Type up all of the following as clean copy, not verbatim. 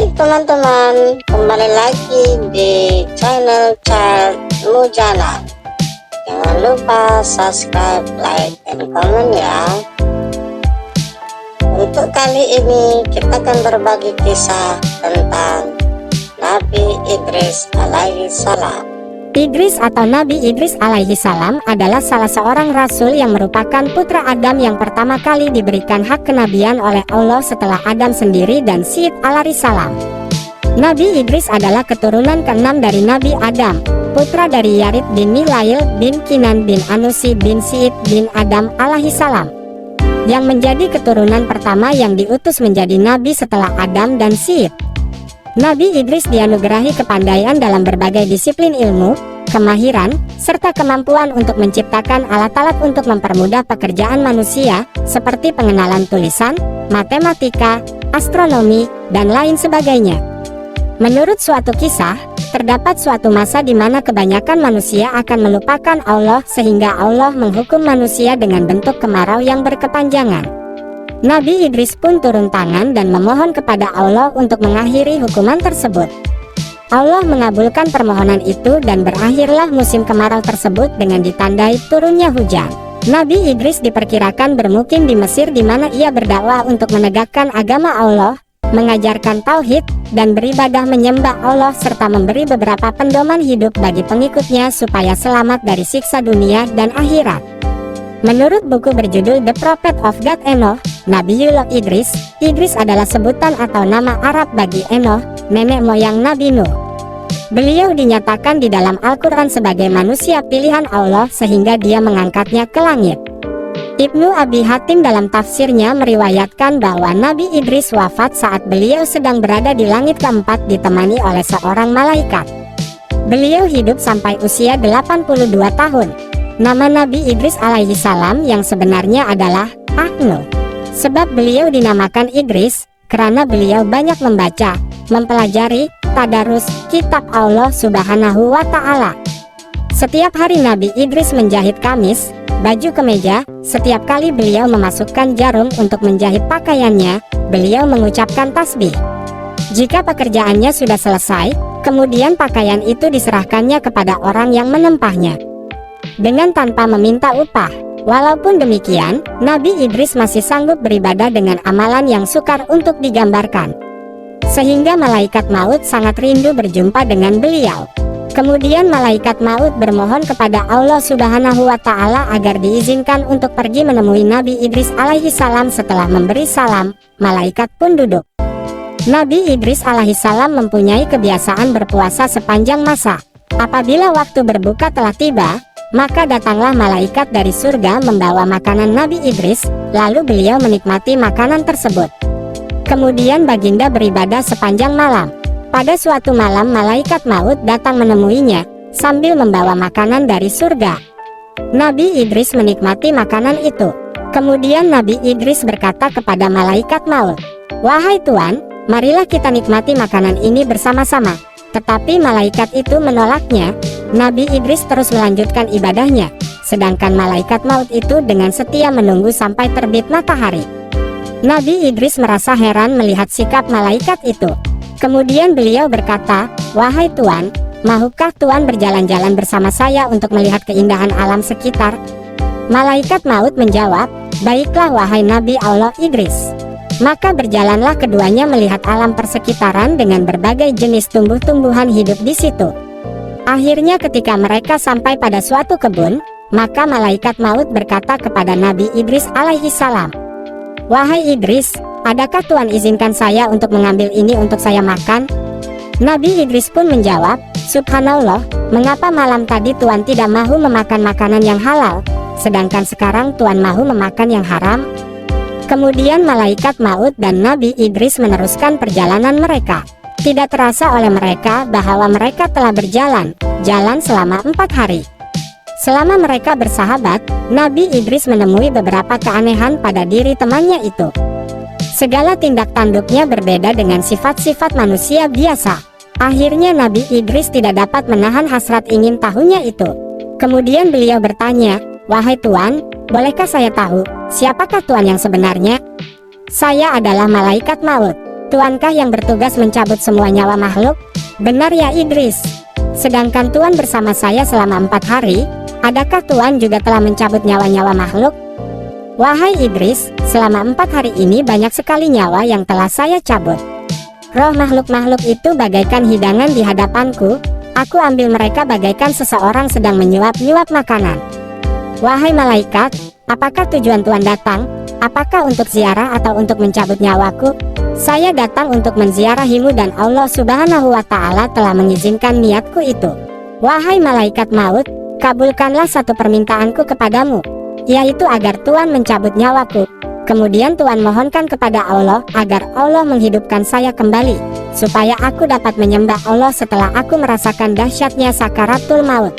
Hai teman-teman, kembali lagi di channel Child Mujana. Jangan lupa subscribe, like, dan komen ya. Untuk kali ini kita akan berbagi kisah tentang Nabi Idris alaihi salam. Idris atau Nabi Idris alaihi salam adalah salah seorang rasul yang merupakan putra Adam yang pertama kali diberikan hak kenabian oleh Allah setelah Adam sendiri dan Syed alaihi salam. Nabi Idris adalah keturunan keenam dari Nabi Adam, putra dari Yarid bin Milail bin Kinan bin Anusi bin Syed bin Adam alaihi salam, yang menjadi keturunan pertama yang diutus menjadi nabi setelah Adam dan Syed. Nabi Idris dianugerahi kepandaian dalam berbagai disiplin ilmu, kemahiran, serta kemampuan untuk menciptakan alat-alat untuk mempermudah pekerjaan manusia, seperti pengenalan tulisan, matematika, astronomi, dan lain sebagainya. Menurut suatu kisah, terdapat suatu masa di mana kebanyakan manusia akan melupakan Allah sehingga Allah menghukum manusia dengan bentuk kemarau yang berkepanjangan. Nabi Idris pun turun tangan dan memohon kepada Allah untuk mengakhiri hukuman tersebut. Allah mengabulkan permohonan itu dan berakhirlah musim kemarau tersebut dengan ditandai turunnya hujan. Nabi Idris diperkirakan bermukim di Mesir di mana ia berdakwah untuk menegakkan agama Allah, mengajarkan tauhid, dan beribadah menyembah Allah serta memberi beberapa pedoman hidup bagi pengikutnya supaya selamat dari siksa dunia dan akhirat. Menurut buku berjudul The Prophet of God Enoch, Nabiullah Idris adalah sebutan atau nama Arab bagi Enoch, nenek moyang Nabi Nuh. Beliau dinyatakan di dalam Al-Quran sebagai manusia pilihan Allah sehingga dia mengangkatnya ke langit. Ibnu Abi Hatim dalam tafsirnya meriwayatkan bahwa Nabi Idris wafat saat beliau sedang berada di langit keempat ditemani oleh seorang malaikat. Beliau hidup sampai usia 82 tahun. Nama Nabi Idris alaihi salam yang sebenarnya adalah Ahnu. Sebab beliau dinamakan Idris karena beliau banyak membaca, mempelajari, tadarus kitab Allah Subhanahu wa Ta'ala. Setiap hari Nabi Idris menjahit kamis, baju kemeja. Setiap kali beliau memasukkan jarum untuk menjahit pakaiannya, beliau mengucapkan tasbih. Jika pekerjaannya sudah selesai, kemudian pakaian itu diserahkannya kepada orang yang menempahnya dengan tanpa meminta upah. Walaupun demikian, Nabi Idris masih sanggup beribadah dengan amalan yang sukar untuk digambarkan, sehingga malaikat maut sangat rindu berjumpa dengan beliau. Kemudian malaikat maut bermohon kepada Allah Subhanahu wa Ta'ala agar diizinkan untuk pergi menemui Nabi Idris alaihi salam. Setelah memberi salam, malaikat pun duduk. Nabi Idris alaihi salam mempunyai kebiasaan berpuasa sepanjang masa. Apabila waktu berbuka telah tiba, maka datanglah malaikat dari surga membawa makanan Nabi Idris, lalu beliau menikmati makanan tersebut. Kemudian baginda beribadah sepanjang malam. Pada suatu malam malaikat maut datang menemuinya, sambil membawa makanan dari surga. Nabi Idris menikmati makanan itu. Kemudian Nabi Idris berkata kepada malaikat maut, "Wahai Tuan, marilah kita nikmati makanan ini bersama-sama." Tetapi malaikat itu menolaknya. Nabi Idris terus melanjutkan ibadahnya, sedangkan malaikat maut itu dengan setia menunggu sampai terbit matahari. Nabi Idris merasa heran melihat sikap malaikat itu. Kemudian beliau berkata, "Wahai Tuan, mahukah Tuan berjalan-jalan bersama saya untuk melihat keindahan alam sekitar?" Malaikat maut menjawab, "Baiklah wahai Nabi Allah Idris." Maka berjalanlah keduanya melihat alam persekitaran dengan berbagai jenis tumbuh-tumbuhan hidup di situ. Akhirnya ketika mereka sampai pada suatu kebun, maka malaikat maut berkata kepada Nabi Idris alaihi salam, "Wahai Idris, adakah Tuan izinkan saya untuk mengambil ini untuk saya makan?" Nabi Idris pun menjawab, "Subhanallah, mengapa malam tadi Tuan tidak mahu memakan makanan yang halal, sedangkan sekarang Tuan mahu memakan yang haram?" Kemudian malaikat maut dan Nabi Idris meneruskan perjalanan mereka. Tidak terasa oleh mereka bahwa mereka telah jalan selama 4 hari. Selama mereka bersahabat, Nabi Idris menemui beberapa keanehan pada diri temannya itu. Segala tindak tanduknya berbeda dengan sifat-sifat manusia biasa. Akhirnya Nabi Idris tidak dapat menahan hasrat ingin tahunya itu. Kemudian beliau bertanya, "Wahai Tuan, bolehkah saya tahu siapakah Tuan yang sebenarnya?" "Saya adalah malaikat maut." Tuankah yang bertugas mencabut semua nyawa makhluk? Benar ya Idris. Sedangkan Tuan bersama saya selama 4 hari, adakah Tuan juga telah mencabut nyawa-nyawa makhluk? Wahai Idris, selama 4 hari ini banyak sekali nyawa yang telah saya cabut. Roh makhluk-makhluk itu bagaikan hidangan di hadapanku. Aku ambil mereka bagaikan seseorang sedang menyuap-nyuap makanan. Wahai malaikat, apakah tujuan Tuan datang? Apakah untuk ziarah atau untuk mencabut nyawaku? Saya datang untuk menziarahimu dan Allah Subhanahu wa Ta'ala telah mengizinkan niatku itu. Wahai malaikat maut, kabulkanlah satu permintaanku kepadamu, yaitu agar Tuan mencabut nyawaku. Kemudian Tuan mohonkan kepada Allah agar Allah menghidupkan saya kembali, supaya aku dapat menyembah Allah setelah aku merasakan dahsyatnya sakaratul maut.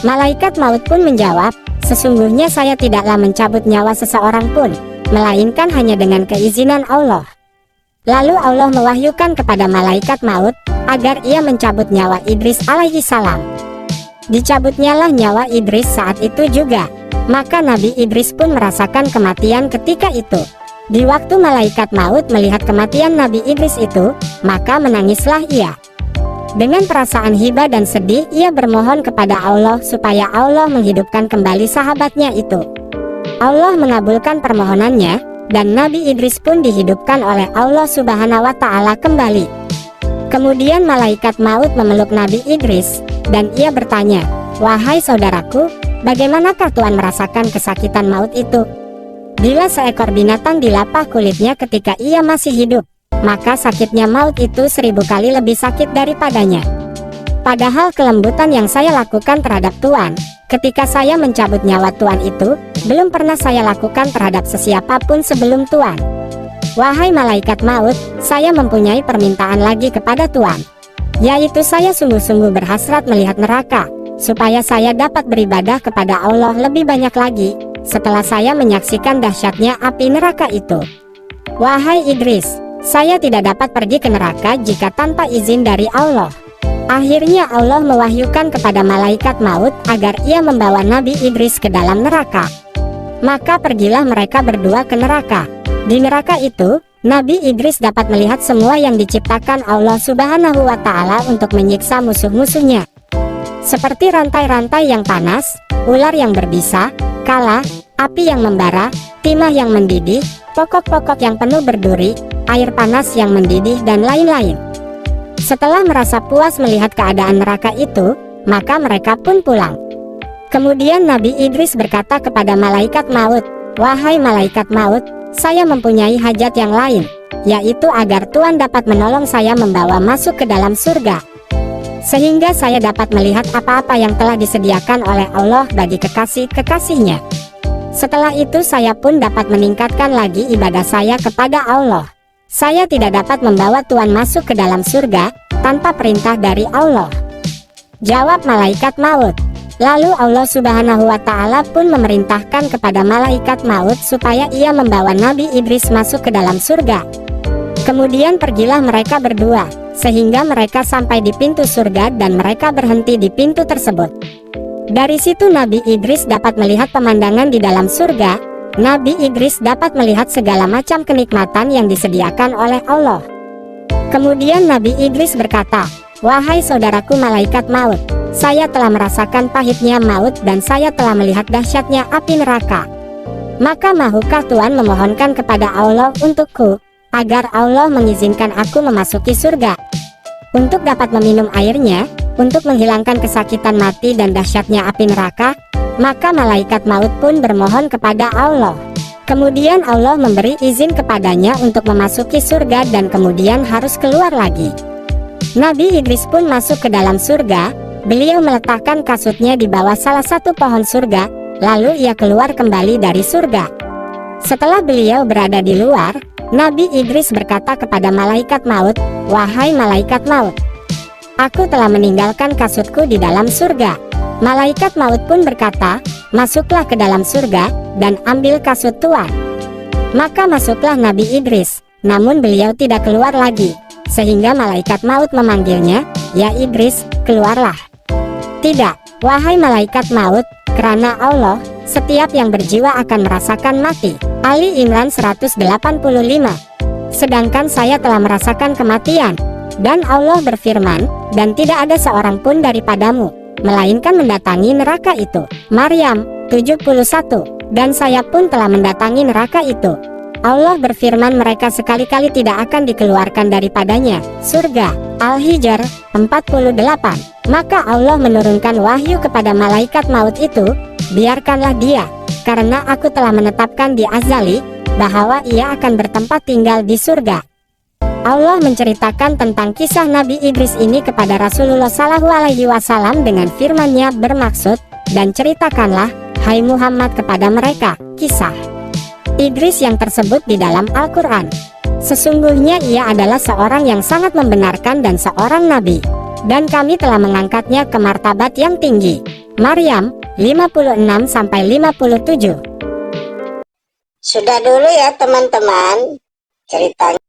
Malaikat maut pun menjawab, sesungguhnya saya tidaklah mencabut nyawa seseorang pun, melainkan hanya dengan keizinan Allah. Lalu Allah mewahyukan kepada malaikat maut agar ia mencabut nyawa Idris alaihi salam. Dicabutnyalah nyawa Idris saat itu juga. Maka Nabi Idris pun merasakan kematian ketika itu. Di waktu malaikat maut melihat kematian Nabi Idris itu, maka menangislah ia. Dengan perasaan hibah dan sedih, ia bermohon kepada Allah supaya Allah menghidupkan kembali sahabatnya itu. Allah mengabulkan permohonannya, dan Nabi Idris pun dihidupkan oleh Allah Subhanahu wa Ta'ala kembali. Kemudian malaikat maut memeluk Nabi Idris, dan ia bertanya, "Wahai saudaraku, bagaimanakah Tuan merasakan kesakitan maut itu?" Bila seekor binatang dilapah kulitnya ketika ia masih hidup, maka sakitnya maut itu 1000 kali lebih sakit daripadanya. Padahal kelembutan yang saya lakukan terhadap Tuan, ketika saya mencabut nyawa Tuan itu, belum pernah saya lakukan terhadap sesiapapun sebelum Tuan. Wahai malaikat maut, saya mempunyai permintaan lagi kepada Tuan, yaitu saya sungguh-sungguh berhasrat melihat neraka, supaya saya dapat beribadah kepada Allah lebih banyak lagi, setelah saya menyaksikan dahsyatnya api neraka itu. Wahai Idris, saya tidak dapat pergi ke neraka jika tanpa izin dari Allah. Akhirnya Allah mewahyukan kepada malaikat maut agar ia membawa Nabi Idris ke dalam neraka. Maka pergilah mereka berdua ke neraka. Di neraka itu, Nabi Idris dapat melihat semua yang diciptakan Allah Subhanahu wa Ta'ala untuk menyiksa musuh-musuhnya. Seperti rantai-rantai yang panas, ular yang berbisa, kala, api yang membara, timah yang mendidih, pokok-pokok yang penuh berduri, air panas yang mendidih dan lain-lain. Setelah merasa puas melihat keadaan neraka itu, maka mereka pun pulang. Kemudian Nabi Idris berkata kepada malaikat maut, "Wahai malaikat maut, saya mempunyai hajat yang lain, yaitu agar Tuan dapat menolong saya membawa masuk ke dalam surga, sehingga saya dapat melihat apa-apa yang telah disediakan oleh Allah bagi kekasih-kekasihnya. Setelah itu saya pun dapat meningkatkan lagi ibadah saya kepada Allah. Saya tidak dapat membawa Tuan masuk ke dalam surga tanpa perintah dari Allah." Jawab malaikat maut. Lalu Allah Subhanahu wa Ta'ala pun memerintahkan kepada malaikat maut supaya ia membawa Nabi Idris masuk ke dalam surga. Kemudian pergilah mereka berdua, sehingga mereka sampai di pintu surga dan mereka berhenti di pintu tersebut. Dari situ Nabi Idris dapat melihat pemandangan di dalam surga. Nabi Idris dapat melihat segala macam kenikmatan yang disediakan oleh Allah. Kemudian Nabi Idris berkata, "Wahai saudaraku malaikat maut, saya telah merasakan pahitnya maut dan saya telah melihat dahsyatnya api neraka. Maka mahukah Tuan memohonkan kepada Allah untukku, agar Allah mengizinkan aku memasuki surga, untuk dapat meminum airnya, untuk menghilangkan kesakitan mati dan dahsyatnya api neraka?" Maka malaikat maut pun bermohon kepada Allah. Kemudian Allah memberi izin kepadanya untuk memasuki surga dan kemudian harus keluar lagi. Nabi Idris pun masuk ke dalam surga. Beliau meletakkan kasutnya di bawah salah satu pohon surga, lalu ia keluar kembali dari surga. Setelah beliau berada di luar, Nabi Idris berkata kepada malaikat maut, "Wahai malaikat maut, aku telah meninggalkan kasutku di dalam surga." Malaikat maut pun berkata, "Masuklah ke dalam surga dan ambil kasut Tuan." Maka masuklah Nabi Idris, namun beliau tidak keluar lagi, sehingga malaikat maut memanggilnya, "Ya Idris, keluarlah." "Tidak, wahai malaikat maut, karena Allah, setiap yang berjiwa akan merasakan mati." Ali Imran 185. sedangkan saya telah merasakan kematian. Dan Allah berfirman, dan tidak ada seorang pun daripadamu, melainkan mendatangi neraka itu. Maryam 71. Dan saya pun telah mendatangi neraka itu. Allah berfirman, mereka sekali-kali tidak akan dikeluarkan daripadanya. Surga. Al-Hijr 48. Maka Allah menurunkan wahyu kepada malaikat maut itu, biarkanlah dia, karena aku telah menetapkan di azali, bahwa ia akan bertempat tinggal di surga. Allah menceritakan tentang kisah Nabi Idris ini kepada Rasulullah SAW dengan firman-Nya bermaksud, dan ceritakanlah, hai Muhammad, kepada mereka, kisah Idris yang tersebut di dalam Al-Quran. Sesungguhnya ia adalah seorang yang sangat membenarkan dan seorang nabi, dan kami telah mengangkatnya ke martabat yang tinggi. Maryam 56-57. Sudah dulu ya teman-teman ceritanya.